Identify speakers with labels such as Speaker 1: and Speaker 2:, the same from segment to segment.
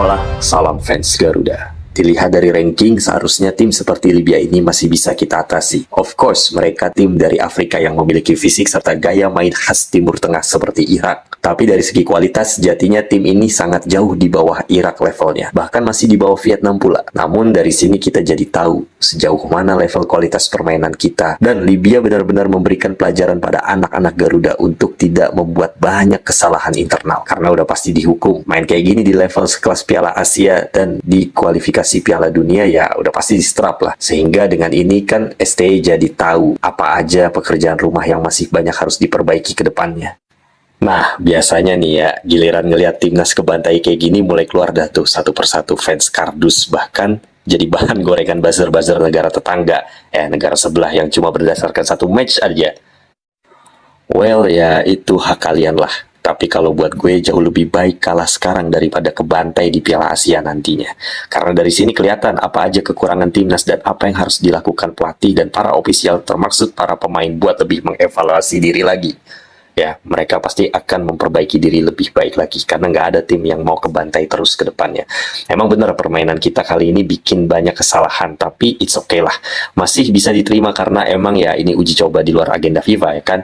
Speaker 1: Hola, salam fans Garuda. Dilihat dari ranking, seharusnya tim seperti Libya ini masih bisa kita atasi. Of course, mereka tim dari Afrika yang memiliki fisik serta gaya main khas Timur Tengah seperti Irak. Tapi dari segi kualitas, sejatinya tim ini sangat jauh di bawah Irak levelnya. Bahkan masih di bawah Vietnam pula. Namun dari sini kita jadi tahu sejauh mana level kualitas permainan kita. Dan Libya benar-benar memberikan pelajaran pada anak-anak Garuda untuk tidak membuat banyak kesalahan internal. Karena udah pasti dihukum. Main kayak gini di level sekelas Piala Asia dan di kualifikasi Piala Dunia ya udah pasti di-strap lah. Sehingga dengan ini kan STI jadi tahu apa aja pekerjaan rumah yang masih banyak harus diperbaiki ke depannya. Nah, biasanya nih ya, giliran ngelihat timnas kebantai kayak gini mulai keluar dah tuh satu persatu fans kardus, bahkan jadi bahan gorengan buzzer-buzzer negara tetangga, negara sebelah yang cuma berdasarkan satu match aja. Well, ya itu hak kalian lah. Tapi kalau buat gue jauh lebih baik kalah sekarang daripada kebantai di Piala Asia nantinya. Karena dari sini kelihatan apa aja kekurangan timnas dan apa yang harus dilakukan pelatih dan para ofisial termaksud para pemain buat lebih mengevaluasi diri lagi. Ya, mereka pasti akan memperbaiki diri lebih baik lagi karena nggak ada tim yang mau kebantai terus ke depannya. Emang bener permainan kita kali ini bikin banyak kesalahan, tapi it's okay lah. Masih bisa diterima karena emang ya ini uji coba di luar agenda FIFA ya kan.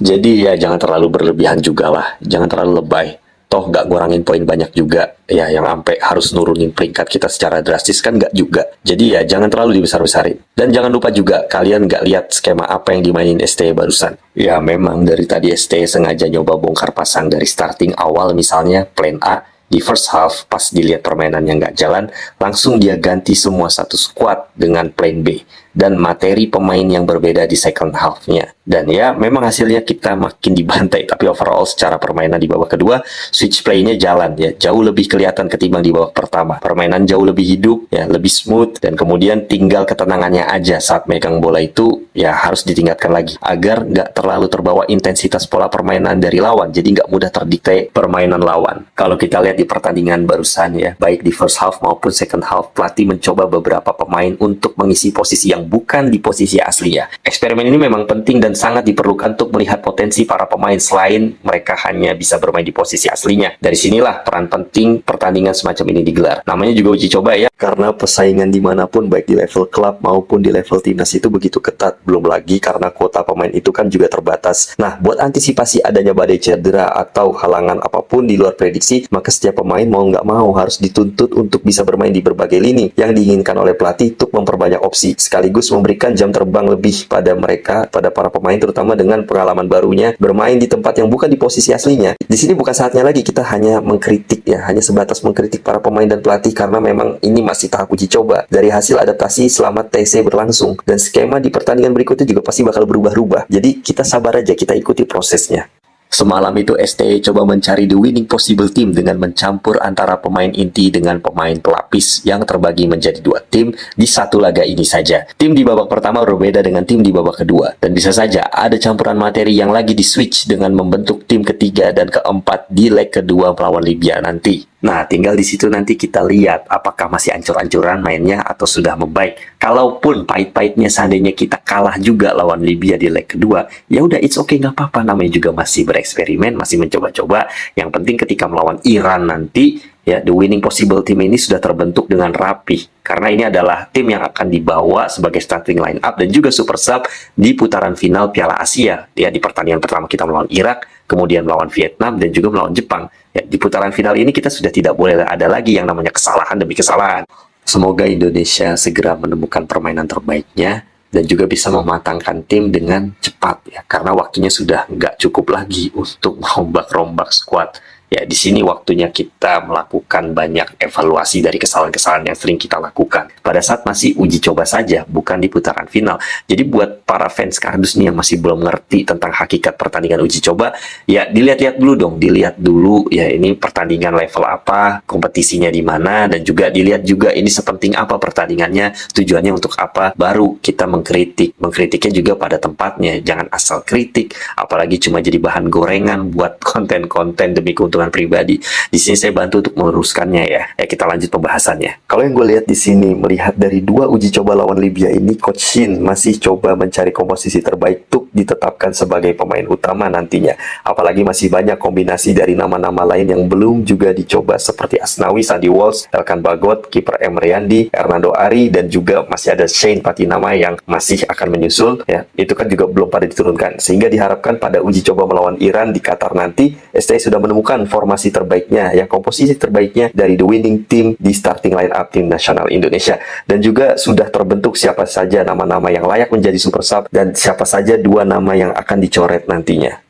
Speaker 1: Jadi ya jangan terlalu berlebihan juga lah, jangan terlalu lebay. Toh nggak ngurangin poin banyak juga, ya yang sampai harus nurunin peringkat kita secara drastis kan nggak juga. Jadi ya jangan terlalu dibesar-besarin. Dan jangan lupa juga kalian nggak lihat skema apa yang dimainin STE barusan. Ya memang dari tadi STE sengaja nyoba bongkar pasang dari starting awal, misalnya plan A. Di first half, pas dilihat permainannya nggak jalan, langsung dia ganti semua satu squad dengan plan B. Dan materi pemain yang berbeda di second half-nya. Dan ya, memang hasilnya kita makin dibantai. Tapi overall, secara permainan di babak kedua, switch play-nya jalan. Ya, jauh lebih kelihatan ketimbang di babak pertama. Permainan jauh lebih hidup, ya lebih smooth. Dan kemudian tinggal ketenangannya aja saat megang bola itu, ya harus ditingkatkan lagi. Agar nggak terlalu terbawa intensitas pola permainan dari lawan. Jadi nggak mudah terdikte permainan lawan. Kalau kita lihat di pertandingan barusan ya, baik di first half maupun second half, pelatih mencoba beberapa pemain untuk mengisi posisi yang bukan di posisi asli ya. Eksperimen ini memang penting dan sangat diperlukan untuk melihat potensi para pemain selain mereka hanya bisa bermain di posisi aslinya. Dari sinilah peran penting pertandingan semacam ini digelar. Namanya juga uji coba ya, karena persaingan dimanapun baik di level klub maupun di level timnas itu begitu ketat. Belum lagi karena kuota pemain itu kan juga terbatas. Nah, buat antisipasi adanya badai cedera atau halangan apapun di luar prediksi, maka setiap pemain mau nggak mau harus dituntut untuk bisa bermain di berbagai lini yang diinginkan oleh pelatih untuk memperbanyak opsi, sekaligus memberikan jam terbang lebih pada mereka, pada para pemain terutama dengan pengalaman barunya bermain di tempat yang bukan di posisi aslinya. Di sini bukan saatnya lagi kita hanya mengkritik ya, hanya sebatas mengkritik para pemain dan pelatih karena memang ini masih tahap uji coba. Dari hasil adaptasi selama TC berlangsung dan skema di pertandingan berikutnya juga pasti bakal berubah-ubah. Jadi kita sabar aja, kita ikuti prosesnya. Semalam itu STE coba mencari the winning possible team dengan mencampur antara pemain inti dengan pemain pelapis yang terbagi menjadi dua tim di satu laga ini saja. Tim di babak pertama berbeda dengan tim di babak kedua. Dan bisa saja ada campuran materi yang lagi di-switch dengan membentuk tim ketiga dan keempat di leg kedua melawan Libya nanti. Nah, tinggal di situ nanti kita lihat apakah masih ancur-ancuran mainnya atau sudah membaik. Kalaupun pahit-pahitnya seandainya kita kalah juga lawan Libya di leg kedua, ya udah it's okay, nggak apa-apa. Namanya juga masih bereksperimen, masih mencoba-coba. Yang penting ketika melawan Iran nanti, ya the winning possible team ini sudah terbentuk dengan rapi. Karena ini adalah tim yang akan dibawa sebagai starting line up dan juga super sub di putaran final Piala Asia. Ya, di pertandingan pertama kita melawan Irak, kemudian melawan Vietnam dan juga melawan Jepang. Ya, di putaran final ini kita sudah tidak boleh ada lagi yang namanya kesalahan demi kesalahan. Semoga Indonesia segera menemukan permainan terbaiknya dan juga bisa mematangkan tim dengan cepat ya, karena waktunya sudah nggak cukup lagi untuk merombak-rombak skuad. Ya, di sini waktunya kita melakukan banyak evaluasi dari kesalahan-kesalahan yang sering kita lakukan. Pada saat masih uji coba saja, bukan di putaran final. Jadi buat para fans kardus nih yang masih belum ngerti tentang hakikat pertandingan uji coba, ya dilihat-lihat dulu dong, dilihat dulu ya ini pertandingan level apa, kompetisinya di mana, dan juga dilihat juga ini sepenting apa pertandingannya, tujuannya untuk apa, baru kita mengkritik. Mengkritiknya juga pada tempatnya, jangan asal kritik, apalagi cuma jadi bahan gorengan buat konten-konten demi keuntungan keuntungan pribadi. Di sini saya bantu untuk meluruskannya ya. Ya kita lanjut pembahasannya. Kalau yang gue lihat di sini, melihat dari 2 uji coba lawan Libya ini, Coach Shin masih coba mencari komposisi terbaik untuk ditetapkan sebagai pemain utama nantinya. Apalagi masih banyak kombinasi dari nama-nama lain yang belum juga dicoba seperti Asnawi, Sandi Walsh, Elkan Bagot, kiper Emre Yandi, Hernando Ari, dan juga masih ada Shane Patinama yang masih akan menyusul ya. Itu kan juga belum pada diturunkan. Sehingga diharapkan pada uji coba melawan Iran di Qatar nanti, STI sudah menemukan formasi terbaiknya, ya komposisi terbaiknya dari the winning team di starting line up tim nasional Indonesia. Dan juga sudah terbentuk siapa saja nama-nama yang layak menjadi super sub dan siapa saja 2 nama yang akan dicoret nantinya.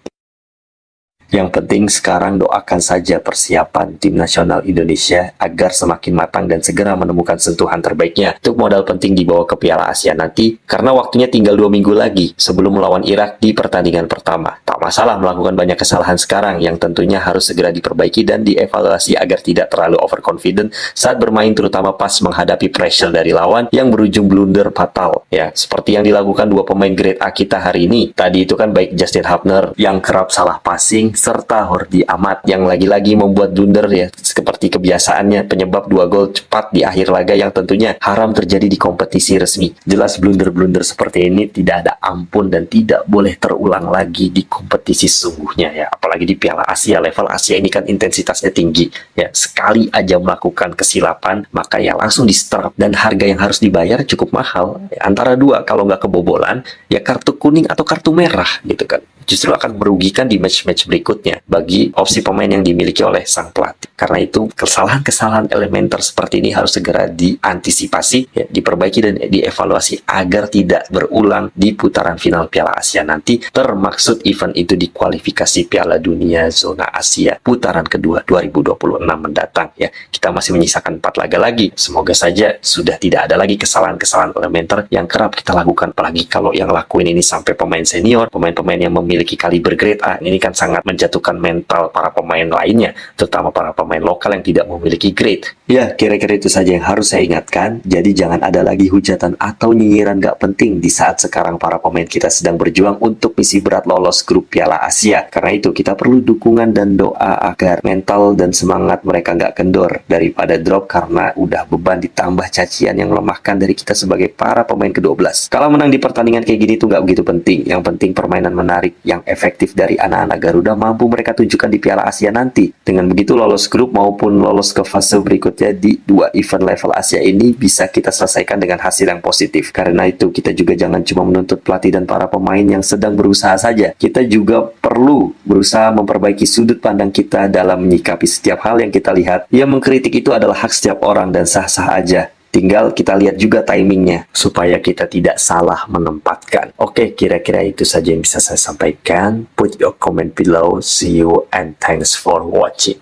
Speaker 1: Yang penting sekarang doakan saja persiapan tim nasional Indonesia agar semakin matang dan segera menemukan sentuhan terbaiknya untuk modal penting dibawa ke Piala Asia nanti, karena waktunya tinggal 2 minggu lagi sebelum melawan Irak di pertandingan pertama. Tak masalah melakukan banyak kesalahan sekarang yang tentunya harus segera diperbaiki dan dievaluasi agar tidak terlalu overconfident saat bermain, terutama pas menghadapi pressure dari lawan yang berujung blunder fatal. Ya, seperti yang dilakukan 2 pemain grade A kita hari ini. Tadi itu kan baik Justin Hubner yang kerap salah passing, serta Hordi Ahmad yang lagi-lagi membuat blunder ya, seperti kebiasaannya, penyebab 2 gol cepat di akhir laga yang tentunya haram terjadi di kompetisi resmi. Jelas blunder-blunder seperti ini tidak ada ampun dan tidak boleh terulang lagi di kompetisi sesungguhnya ya. Apalagi di Piala Asia, level Asia ini kan intensitasnya tinggi ya. Sekali aja melakukan kesilapan maka ya langsung di start, dan harga yang harus dibayar cukup mahal ya, antara 2, kalau nggak kebobolan ya kartu kuning atau kartu merah gitu kan. Justru akan merugikan di match-match berikutnya bagi opsi pemain yang dimiliki oleh sang pelatih. Karena itu kesalahan-kesalahan elementer seperti ini harus segera diantisipasi, ya, diperbaiki dan dievaluasi agar tidak berulang di putaran final Piala Asia nanti, termaksud event itu di kualifikasi Piala Dunia Zona Asia putaran kedua 2026 mendatang ya. Kita masih menyisakan 4 laga lagi. Semoga saja sudah tidak ada lagi kesalahan-kesalahan elementer yang kerap kita lakukan, apalagi kalau yang lakuin ini sampai pemain senior, pemain-pemain yang memiliki kaliber grade A. Ini kan sangat menjatuhkan mental para pemain lainnya, terutama para pemain lokal yang tidak memiliki grade. Ya, kira-kira itu saja yang harus saya ingatkan. Jadi jangan ada lagi hujatan atau nyinyiran gak penting di saat sekarang para pemain kita sedang berjuang untuk misi berat lolos grup Piala Asia. Karena itu kita perlu dukungan dan doa agar mental dan semangat mereka gak kendor daripada drop karena udah beban ditambah cacian yang melemahkan dari kita sebagai para pemain ke-12. Kalau menang di pertandingan kayak gini tuh gak begitu penting. Yang penting permainan menarik yang efektif dari anak-anak Garuda mampu mereka tunjukkan di Piala Asia nanti. Dengan begitu lolos grup maupun lolos ke fase berikutnya di 2 event level Asia ini bisa kita selesaikan dengan hasil yang positif. Karena itu kita juga jangan cuma menuntut pelatih dan para pemain yang sedang berusaha saja. Kita juga perlu berusaha memperbaiki sudut pandang kita dalam menyikapi setiap hal yang kita lihat. Ya, mengkritik itu adalah hak setiap orang dan sah-sah aja. Tinggal kita lihat juga timingnya supaya kita tidak salah menempatkan. Oke, kira-kira itu saja yang bisa saya sampaikan. Put your comment below. See you and thanks for watching.